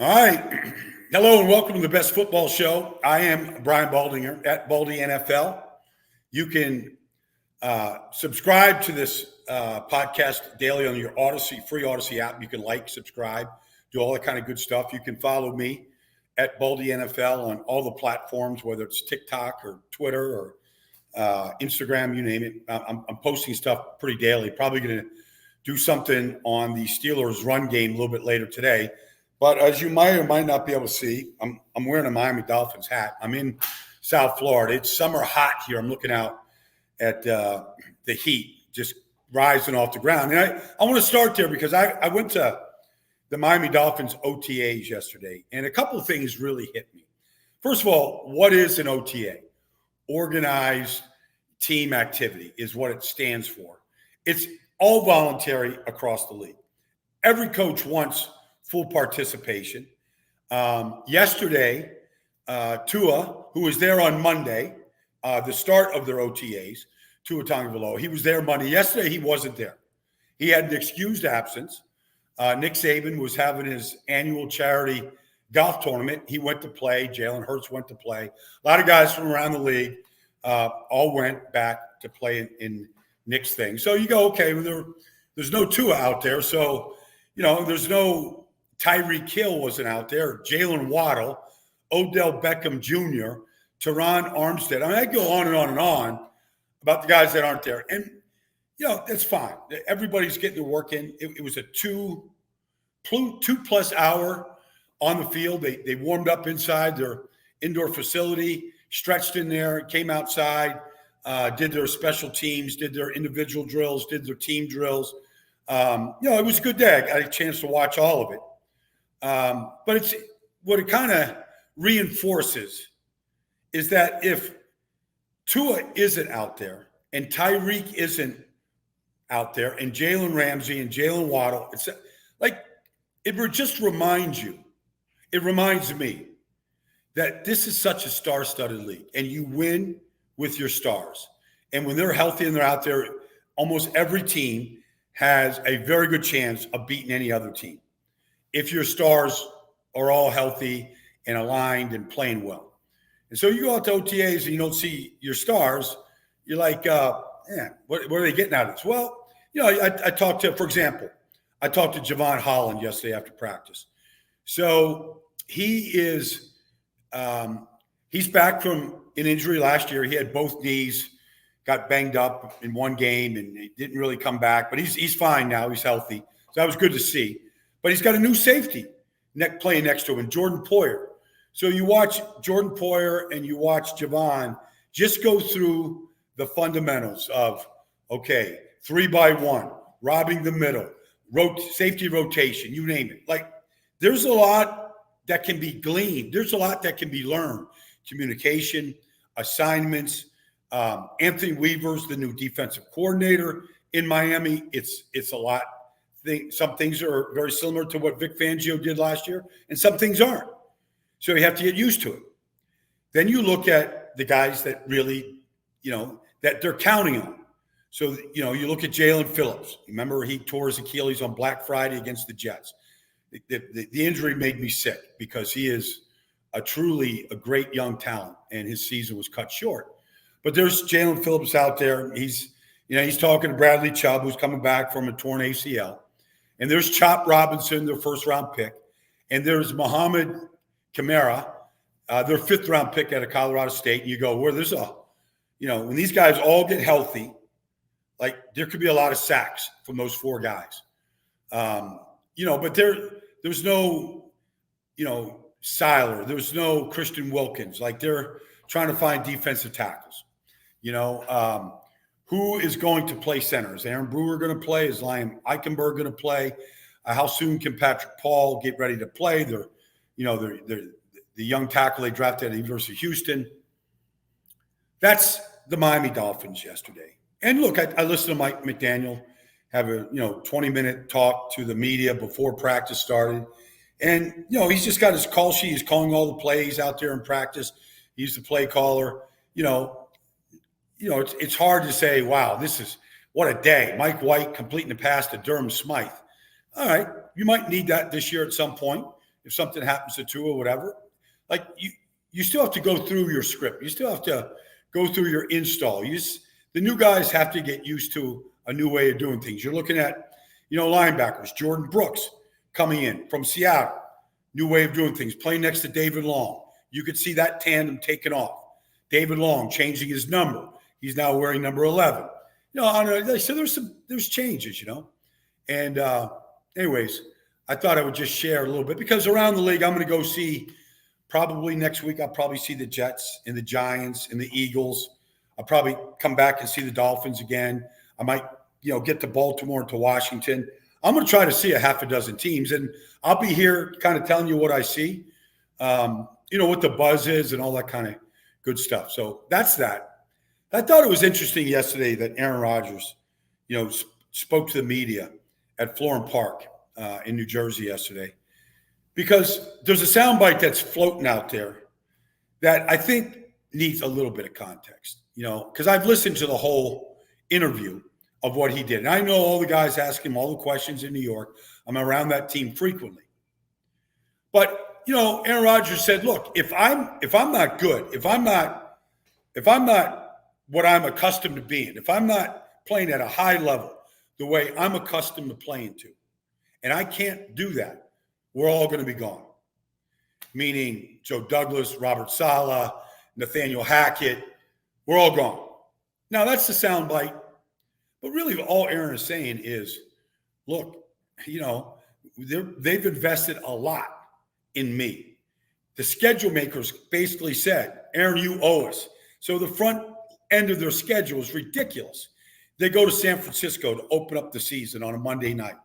All right. Hello and welcome to the best football show. I am Brian Baldinger at Baldy NFL. You can subscribe to this podcast daily on your free Odyssey app. You can subscribe, do all that kind of good stuff. You can follow me at Baldy NFL on all the platforms, whether it's TikTok or Twitter or Instagram, you name it. I'm posting stuff pretty daily. Probably going to do something on the Steelers run game a little bit later today. But as you might or might not be able to see, I'm wearing a Miami Dolphins hat. I'm in South Florida. It's summer hot here. I'm looking out at the heat just rising off the ground. And I want to start there because I went to the Miami Dolphins OTAs yesterday, and a couple of things really hit me. First of all, what is an OTA? Organized team activity is what it stands for. It's all voluntary across the league. Every coach wants full participation. Yesterday, Tua, who was there on Monday, the start of their OTAs, Tua Tagovailoa, he was there Monday. Yesterday, he wasn't there. He had an excused absence. Nick Saban was having his annual charity golf tournament. He went to play. Jalen Hurts went to play. A lot of guys from around the league all went back to play in Nick's thing. So you go, okay, well, there's no Tua out there. So, there's no Tyreek Hill wasn't out there, Jalen Waddle, Odell Beckham Jr., Teron Armstead. I mean, I go on and on and on about the guys that aren't there. And, that's fine. Everybody's getting their work in. It was a two-plus hour on the field. They warmed up inside their indoor facility, stretched in there, came outside, did their special teams, did their individual drills, did their team drills. It was a good day. I got a chance to watch all of it. But it's what it kind of reinforces is that if Tua isn't out there and Tyreek isn't out there and Jalen Ramsey and Jalen Waddle, it's like it just reminds you, it reminds me that this is such a star-studded league and you win with your stars. And when they're healthy and they're out there, almost every team has a very good chance of beating any other team if your stars are all healthy and aligned and playing well. And so you go out to OTAs and you don't see your stars, you're like, what are they getting out of this? Well, I talked to, for example, I talked to Javon Holland yesterday after practice. So he is he's back from an injury last year. He had both knees, got banged up in one game, and he didn't really come back. But he's fine now. He's healthy. So that was good to see. But he's got a new safety playing next to him, Jordan Poyer. So you watch Jordan Poyer and you watch Javon just go through the fundamentals of, 3-by-1, robbing the middle, safety rotation, you name it. Like, there's a lot that can be gleaned. There's a lot that can be learned. Communication, assignments. Anthony Weaver's the new defensive coordinator in Miami. It's a lot. Some things are very similar to what Vic Fangio did last year, and some things aren't. So you have to get used to it. Then you look at the guys that really, that they're counting on. So, you look at Jalen Phillips. Remember, he tore his Achilles on Black Friday against the Jets. The injury made me sick because he is truly a great young talent, and his season was cut short. But there's Jalen Phillips out there. He's talking to Bradley Chubb, who's coming back from a torn ACL. And there's Chop Robinson, their first-round pick. And there's Muhammad Kamara, their fifth-round pick out of Colorado State. And you go, when these guys all get healthy, like there could be a lot of sacks from those four guys. But there's no, Seiler. There's no Christian Wilkins. Like they're trying to find defensive tackles. Who is going to play center? Is Aaron Brewer going to play? Is Liam Eichenberg going to play? How soon can Patrick Paul get ready to play? They're the young tackle they drafted at the University of Houston. That's the Miami Dolphins yesterday. And look, I listened to Mike McDaniel have a 20-minute talk to the media before practice started. And, he's just got his call sheet. He's calling all the plays out there in practice. He's the play caller. It's hard to say, wow, this is what a day. Mike White completing the pass to Durham Smythe. All right, you might need that this year at some point. if something happens to Tua or whatever, like you still have to go through your script. You still have to go through your install. The new guys have to get used to a new way of doing things. You're looking at, linebackers, Jordan Brooks coming in from Seattle, new way of doing things, playing next to David Long. You could see that tandem taking off. David Long changing his number. He's now wearing number 11. So there's changes, And anyways, I thought I would just share a little bit because around the league, I'm going to go see probably next week. I'll probably see the Jets and the Giants and the Eagles. I'll probably come back and see the Dolphins again. I might, get to Baltimore and to Washington. I'm going to try to see a half a dozen teams, and I'll be here kind of telling you what I see, what the buzz is and all that kind of good stuff. So that's that. I thought it was interesting yesterday that Aaron Rodgers, spoke to the media at Florham Park in New Jersey yesterday, because there's a soundbite that's floating out there that I think needs a little bit of context, because I've listened to the whole interview of what he did. And I know all the guys ask him all the questions in New York. I'm around that team frequently. But, Aaron Rodgers said, look, if I'm not good, if I'm not what I'm accustomed to being, if I'm not playing at a high level the way I'm accustomed to playing to, and I can't do that, we're all going to be gone. Meaning Joe Douglas, Robert Saleh, Nathaniel Hackett, we're all gone. Now, that's the soundbite. But really, all Aaron is saying is, look, they've invested a lot in me. The schedule makers basically said, Aaron, you owe us. So the front end of their schedule is ridiculous. They go to San Francisco to open up the season on a Monday night.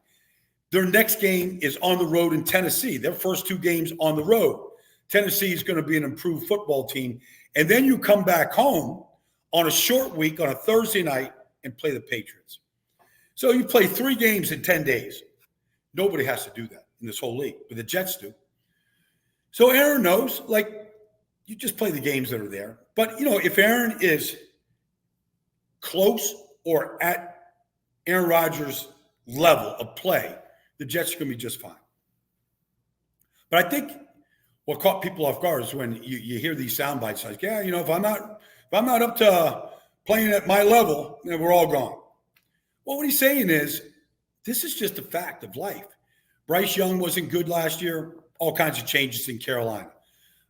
Their next game is on the road in Tennessee. Their first two games on the road. Tennessee is going to be an improved football team. And then you come back home on a short week on a Thursday night and play the Patriots. So you play 3 games in 10 days. Nobody has to do that in this whole league, but the Jets do. So Aaron knows, you just play the games that are there. But, if Aaron is close or at Aaron Rodgers' level of play, the Jets are going to be just fine. But I think what caught people off guard is when you hear these sound bites like, yeah, if I'm not up to playing at my level, we're all gone. Well, what he's saying is, this is just a fact of life. Bryce Young wasn't good last year. All kinds of changes in Carolina.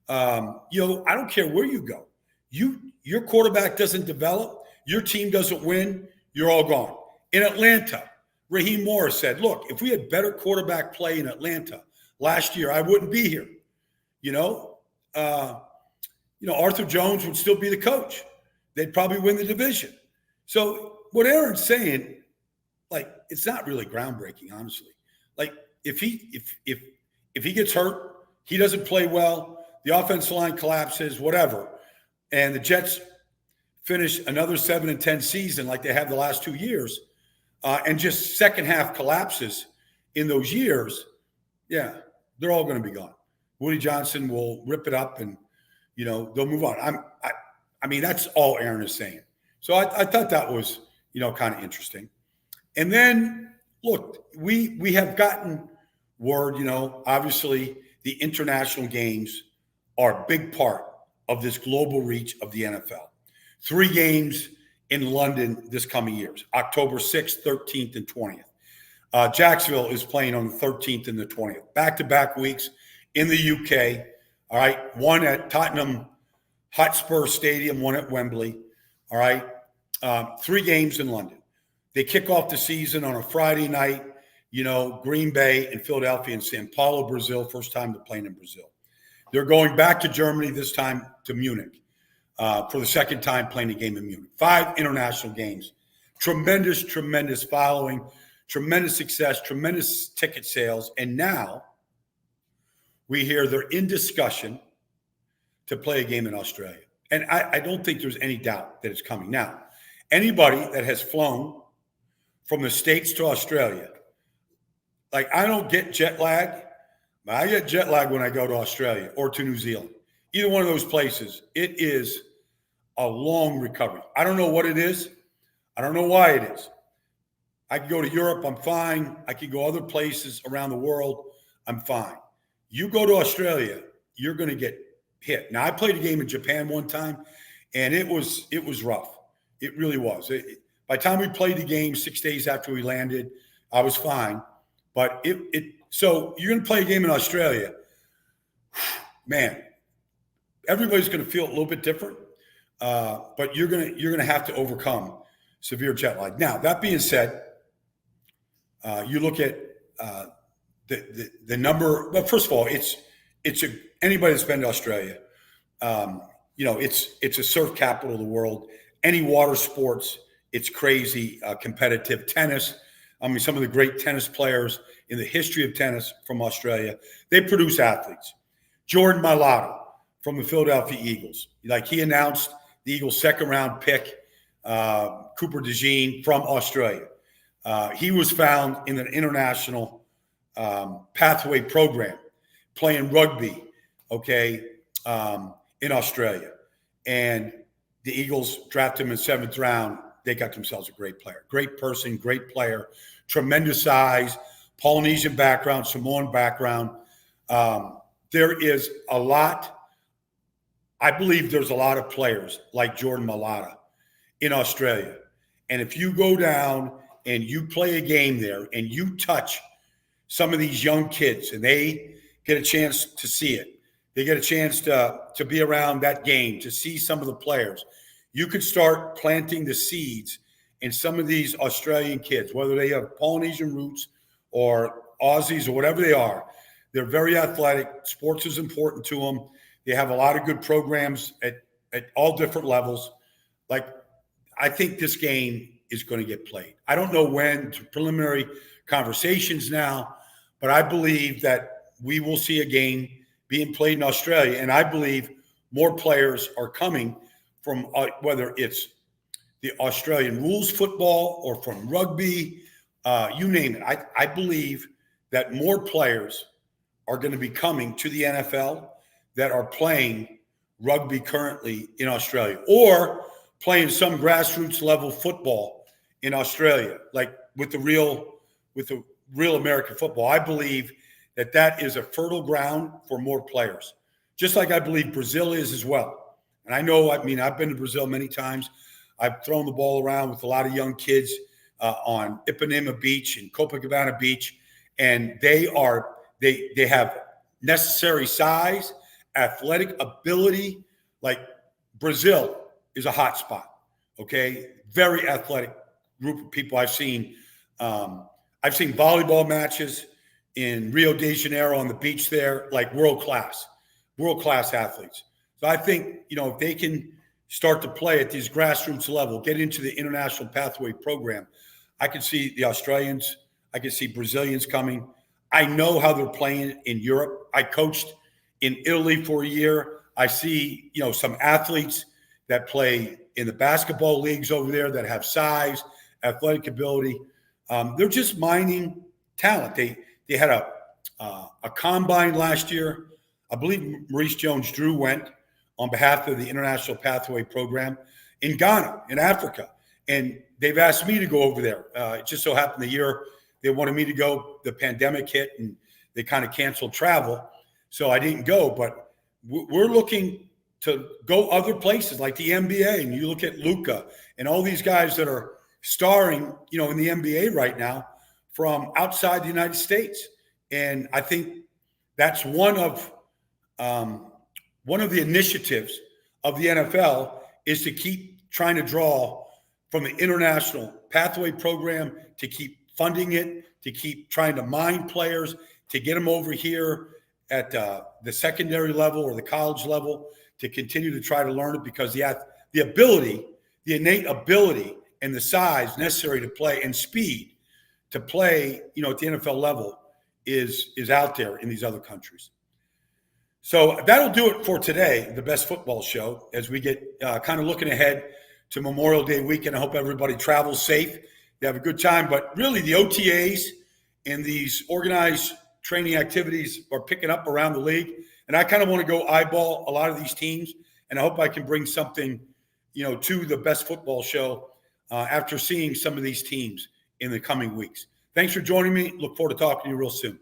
I don't care where you go. Your quarterback doesn't develop. Your team doesn't win. You're all gone. In Atlanta, Raheem Morris said, look, if we had better quarterback play in Atlanta last year, I wouldn't be here. Arthur Jones would still be the coach. They'd probably win the division. So what Aaron's saying, it's not really groundbreaking, honestly. If he gets hurt, he doesn't play well, the offensive line collapses, whatever, and the Jets finish another 7-10 season like they have the last 2 years, and just second half collapses in those years, yeah, they're all going to be gone. Woody Johnson will rip it up and, they'll move on. I mean, that's all Aaron is saying. So I thought that was, kind of interesting. And then, look, we have gotten word, obviously the international games are a big part of this global reach of the NFL. 3 games in London this coming year, October 6th, 13th, and 20th. Jacksonville is playing on the 13th and the 20th. Back-to-back weeks in the UK. All right, one at Tottenham Hotspur Stadium, one at Wembley. All right, 3 games in London. They kick off the season on a Friday night, Green Bay and Philadelphia and Sao Paulo, Brazil, first time they're playing in Brazil. They're going back to Germany, this time to Munich, for the second time playing a game in Munich. 5 international games. Tremendous following, tremendous success, tremendous ticket sales. And now we hear they're in discussion to play a game in Australia. And I don't think there's any doubt that it's coming. Now, anybody that has flown from the States to Australia, I don't get jet lag, but I get jet lag when I go to Australia or to New Zealand. Either one of those places, it is a long recovery. I don't know what it is. I don't know why it is. I could go to Europe, I'm fine. I could go other places around the world, I'm fine. You go to Australia, you're going to get hit. Now, I played a game in Japan one time, and it was rough. It really was. By the time we played the game 6 days after we landed, I was fine. But so you're going to play a game in Australia, man. Everybody's going to feel a little bit different, but you're going to have to overcome severe jet lag. Now, that being said, you look at the number. Well, first of all, anybody that's been to Australia, it's a surf capital of the world. Any water sports, it's crazy competitive. Tennis, I mean, some of the great tennis players in the history of tennis from Australia, they produce athletes. Jordan Mailata from the Philadelphia Eagles, like he announced the Eagles' second-round pick, Cooper DeJean from Australia. He was found in an international pathway program playing rugby, in Australia. And the Eagles drafted him in the 7th round. They got themselves a great player, great person, great player, tremendous size, Polynesian background, Samoan background. There is a lot. I believe there's a lot of players like Jordan Mailata in Australia. And if you go down and you play a game there and you touch some of these young kids and they get a chance to see it, they get a chance to be around that game, to see some of the players, you could start planting the seeds in some of these Australian kids, whether they have Polynesian roots or Aussies or whatever they are. They're very athletic. Sports is important to them. They have a lot of good programs at all different levels. Like, I think this game is going to get played. I don't know when, preliminary conversations now, but I believe that we will see a game being played in Australia. And I believe more players are coming from whether it's the Australian rules football or from rugby, you name it. I believe that more players are going to be coming to the NFL that are playing rugby currently in Australia or playing some grassroots level football in Australia, like with the real American football. I believe that is a fertile ground for more players, just like I believe Brazil is as well. And I've been to Brazil many times. I've thrown the ball around with a lot of young kids on Ipanema Beach and Copacabana Beach, and they have necessary size, athletic ability. Like, Brazil is a hot spot. Very athletic group of people. I've seen volleyball matches in Rio de Janeiro on the beach there, like world class athletes. So I think, if they can start to play at these grassroots level, get into the international pathway program, I could see the Australians, I could see Brazilians coming. I know how they're playing in Europe. I coached in Italy for a year. I see, some athletes that play in the basketball leagues over there that have size, athletic ability. They're just mining talent. They had a combine last year. I believe Maurice Jones-Drew went on behalf of the International Pathway Program in Ghana, in Africa. And they've asked me to go over there. It just so happened the year they wanted me to go, the pandemic hit and they kind of canceled travel. So I didn't go, but we're looking to go other places like the NBA. And you look at Luka and all these guys that are starring, in the NBA right now from outside the United States. And I think that's one of the initiatives of the NFL is to keep trying to draw from the international pathway program, to keep funding it, to keep trying to mine players, to get them over here at the secondary level or the college level, to continue to try to learn it, because the ability, the innate ability and the size necessary to play and speed to play, at the NFL level is out there in these other countries. So that'll do it for today, the Best Football Show, as we get kind of looking ahead to Memorial Day weekend. I hope everybody travels safe. They have a good time. But really, the OTAs and these organized training activities are picking up around the league. And I kind of want to go eyeball a lot of these teams. And I hope I can bring something, to the Best Football Show after seeing some of these teams in the coming weeks. Thanks for joining me. Look forward to talking to you real soon.